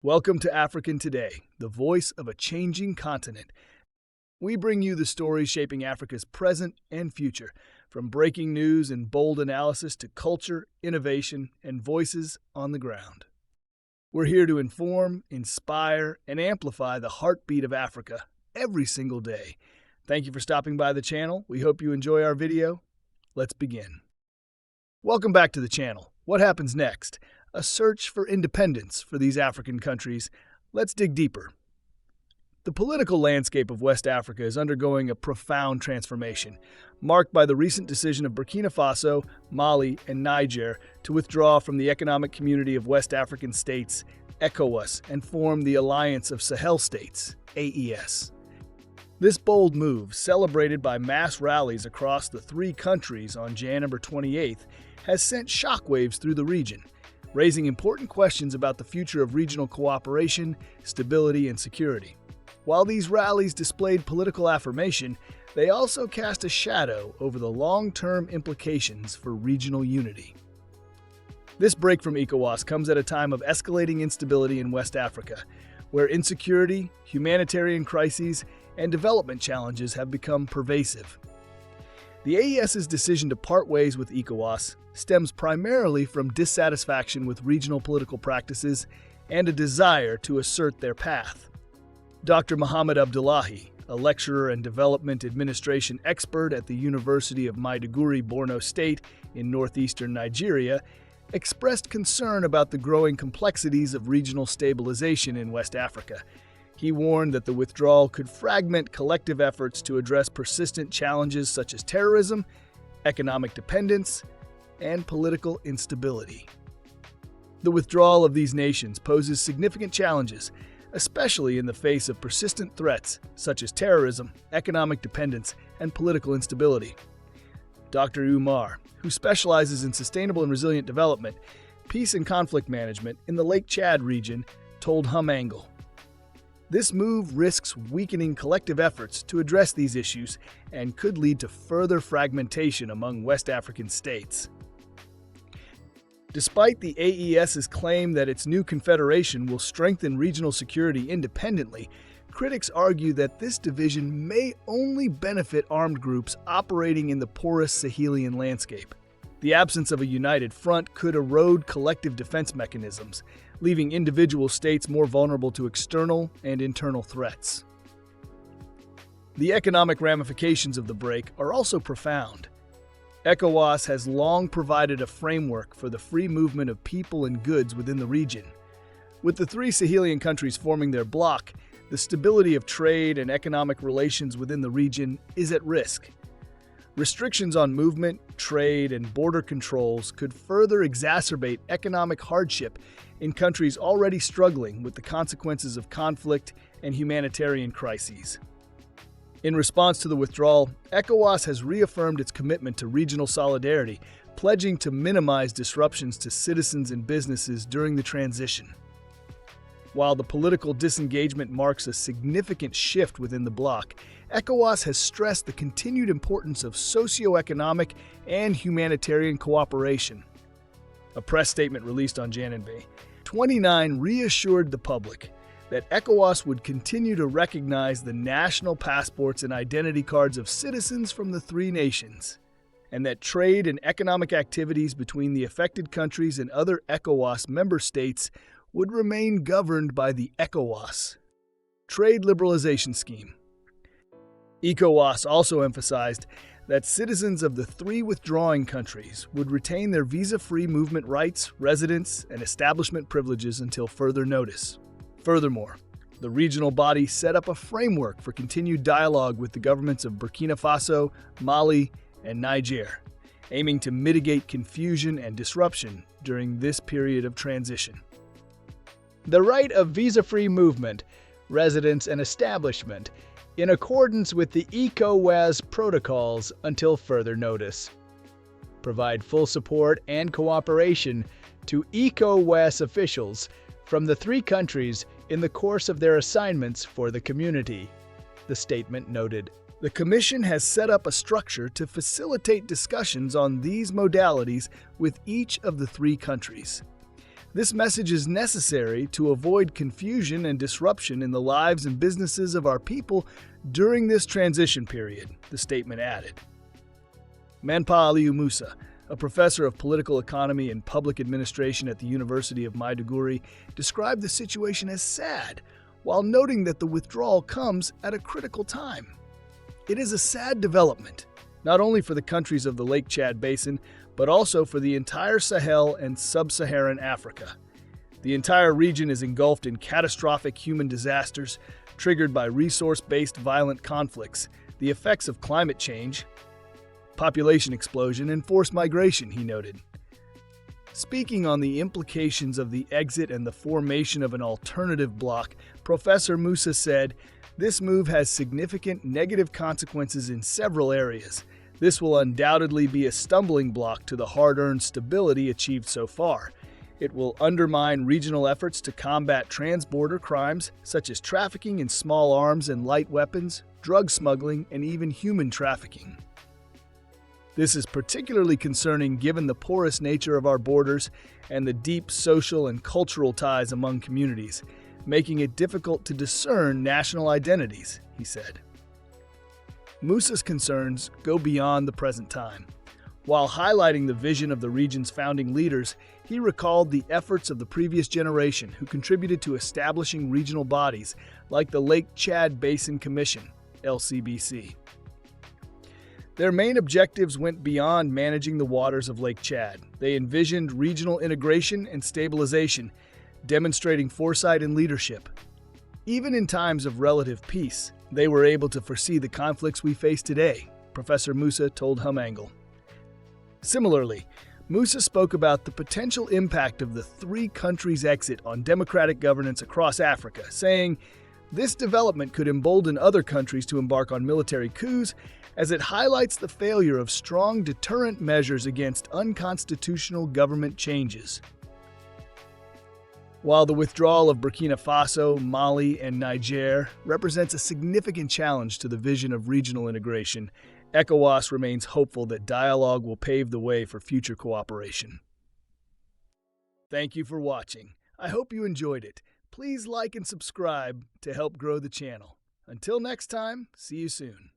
Welcome to African Today, the voice of a changing continent. We bring you the stories shaping Africa's present and future, from breaking news and bold analysis to culture, innovation, and voices on the ground. We're here to inform, inspire, and amplify the heartbeat of Africa every single day. Thank you for stopping by the channel. We hope you enjoy our video. Let's begin. Welcome back to the channel. What happens next? A search for independence for these African countries. Let's dig deeper. The political landscape of West Africa is undergoing a profound transformation, marked by the recent decision of Burkina Faso, Mali, and Niger to withdraw from the Economic Community of West African States, ECOWAS, and form the Alliance of Sahel States, AES. This bold move, celebrated by mass rallies across the three countries on January 28th, has sent shockwaves through the region, raising important questions about the future of regional cooperation, stability, and security. While these rallies displayed political affirmation, they also cast a shadow over the long-term implications for regional unity. This break from ECOWAS comes at a time of escalating instability in West Africa, where insecurity, humanitarian crises, and development challenges have become pervasive. The AES's decision to part ways with ECOWAS stems primarily from dissatisfaction with regional political practices and a desire to assert their path. Dr. Mohamed Abdullahi, a lecturer and development administration expert at the University of Maiduguri, Borno State in northeastern Nigeria, expressed concern about the growing complexities of regional stabilization in West Africa. He warned that the withdrawal could fragment collective efforts to address persistent challenges such as terrorism, economic dependence, and political instability. The withdrawal of these nations poses significant challenges, especially in the face of persistent threats such as terrorism, economic dependence, and political instability. Dr. Umar, who specializes in sustainable and resilient development, peace and conflict management in the Lake Chad region, told Hum Angle, "This move risks weakening collective efforts to address these issues and could lead to further fragmentation among West African states." Despite the AES's claim that its new confederation will strengthen regional security independently, critics argue that this division may only benefit armed groups operating in the porous Sahelian landscape. The absence of a united front could erode collective defense mechanisms, leaving individual states more vulnerable to external and internal threats. The economic ramifications of the break are also profound. ECOWAS has long provided a framework for the free movement of people and goods within the region. With the three Sahelian countries forming their bloc, the stability of trade and economic relations within the region is at risk. Restrictions on movement, trade, and border controls could further exacerbate economic hardship in countries already struggling with the consequences of conflict and humanitarian crises. In response to the withdrawal, ECOWAS has reaffirmed its commitment to regional solidarity, pledging to minimize disruptions to citizens and businesses during the transition. While the political disengagement marks a significant shift within the bloc, ECOWAS has stressed the continued importance of socio-economic and humanitarian cooperation. A press statement released on January 29 reassured the public that ECOWAS would continue to recognize the national passports and identity cards of citizens from the three nations, and that trade and economic activities between the affected countries and other ECOWAS member states would remain governed by the ECOWAS Trade Liberalization Scheme. ECOWAS also emphasized that citizens of the three withdrawing countries would retain their visa-free movement rights, residence, and establishment privileges until further notice. Furthermore, the regional body set up a framework for continued dialogue with the governments of Burkina Faso, Mali, and Niger, aiming to mitigate confusion and disruption during this period of transition. The right of visa-free movement, residence, and establishment in accordance with the ECOWAS protocols until further notice. Provide full support and cooperation to ECOWAS officials from the three countries in the course of their assignments for the community, the statement noted. The Commission has set up a structure to facilitate discussions on these modalities with each of the three countries. This message is necessary to avoid confusion and disruption in the lives and businesses of our people during this transition period, the statement added. Manpa Aliou Musa, a professor of political economy and public administration at the University of Maiduguri, described the situation as sad, while noting that the withdrawal comes at a critical time. It is a sad development, not only for the countries of the Lake Chad Basin, but also for the entire Sahel and sub-Saharan Africa. The entire region is engulfed in catastrophic human disasters triggered by resource-based violent conflicts, the effects of climate change, population explosion, and forced migration, he noted. Speaking on the implications of the exit and the formation of an alternative bloc, Professor Musa said, "This move has significant negative consequences in several areas. This will undoubtedly be a stumbling block to the hard-earned stability achieved so far. It will undermine regional efforts to combat trans-border crimes such as trafficking in small arms and light weapons, drug smuggling, and even human trafficking. This is particularly concerning given the porous nature of our borders and the deep social and cultural ties among communities, making it difficult to discern national identities," he said. Musa's concerns go beyond the present time. While highlighting the vision of the region's founding leaders, he recalled the efforts of the previous generation who contributed to establishing regional bodies like the Lake Chad Basin Commission, LCBC. Their main objectives went beyond managing the waters of Lake Chad. They envisioned regional integration and stabilization, demonstrating foresight and leadership. Even in times of relative peace, they were able to foresee the conflicts we face today, Professor Musa told Humangle. Similarly, Musa spoke about the potential impact of the three countries' exit on democratic governance across Africa, saying, "This development could embolden other countries to embark on military coups as it highlights the failure of strong deterrent measures against unconstitutional government changes." While the withdrawal of Burkina Faso, Mali, and Niger represents a significant challenge to the vision of regional integration, ECOWAS remains hopeful that dialogue will pave the way for future cooperation. Thank you for watching. I hope you enjoyed it. Please like and subscribe to help grow the channel. Until next time, see you soon.